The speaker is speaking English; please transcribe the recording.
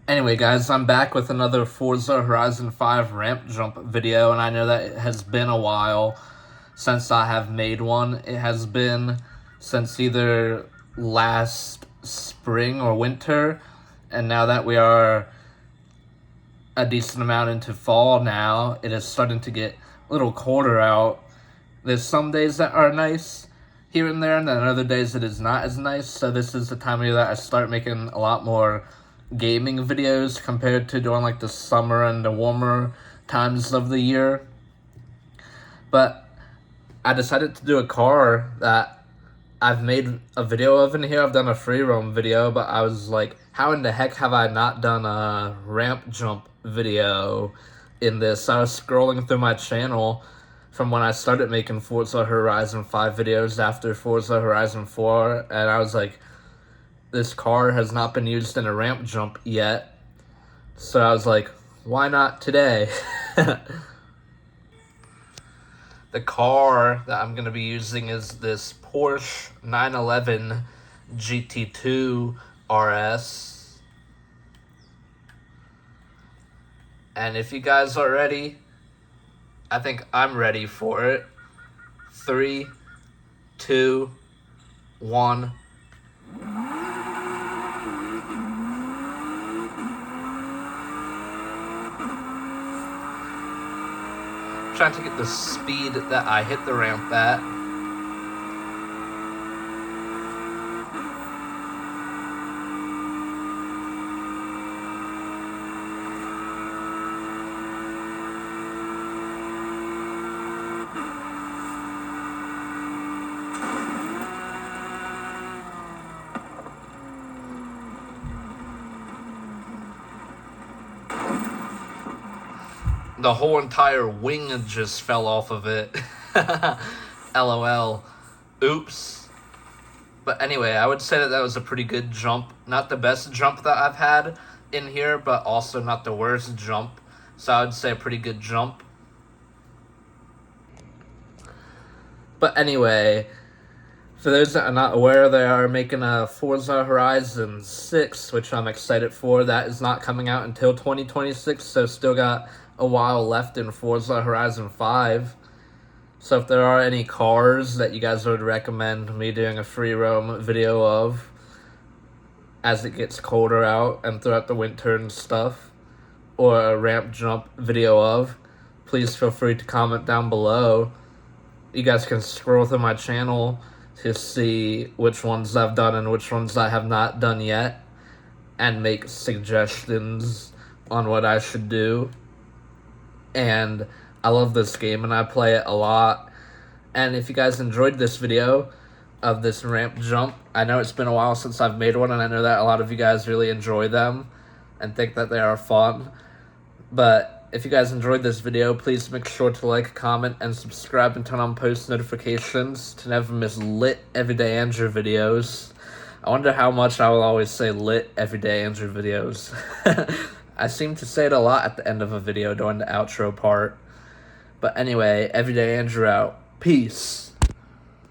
Anyway, guys, I'm back with another Forza Horizon 5 ramp jump video, and I know that it has been a while since I have made one. It has been since either last spring or winter, and now that we are a decent amount into fall now, it is starting to get a little colder out. There's some days that are nice here and there, and then other days it is not as nice, so this is the time of year that I start making a lot more gaming videos compared to during like the summer and the warmer times of the year. But I decided to do a car that I've made a video of in here. I've done a free roam video, but I was like, how in the heck have I not done a ramp jump video in this? I was scrolling through my channel from when I started making Forza Horizon 5 videos after Forza Horizon 4, and I was like, this car has not been used in a ramp jump yet, so I was like, why not today? The car that I'm going to be using is this Porsche 911 GT2RS. And if you guys are ready, I think I'm ready for it. 3, 2, 1. Trying to get the speed that I hit the ramp at. The whole entire wing just fell off of it. LOL. Oops. But anyway, I would say that that was a pretty good jump. Not the best jump that I've had in here, but also not the worst jump. So I would say a pretty good jump. But anyway, for those that are not aware, they are making a Forza Horizon 6, which I'm excited for. That is not coming out until 2026, so still got a while left in Forza Horizon 5. So if there are any cars that you guys would recommend me doing a free roam video of as it gets colder out and throughout the winter and stuff, or a ramp jump video of, please feel free to comment down below. You guys can scroll through my channel to see which ones I've done and which ones I have not done yet, and make suggestions on what I should do. And I love this game and I play it a lot. And if you guys enjoyed this video of this ramp jump, I know it's been a while since I've made one, and I know that a lot of you guys really enjoy them and think that they are fun. But if you guys enjoyed this video, please make sure to like, comment, and subscribe and turn on post notifications to never miss lit Everyday Andrew videos. I wonder how much I will always say lit Everyday Andrew videos. I seem to say it a lot at the end of a video during the outro part. But anyway, Everyday Andrew out. Peace.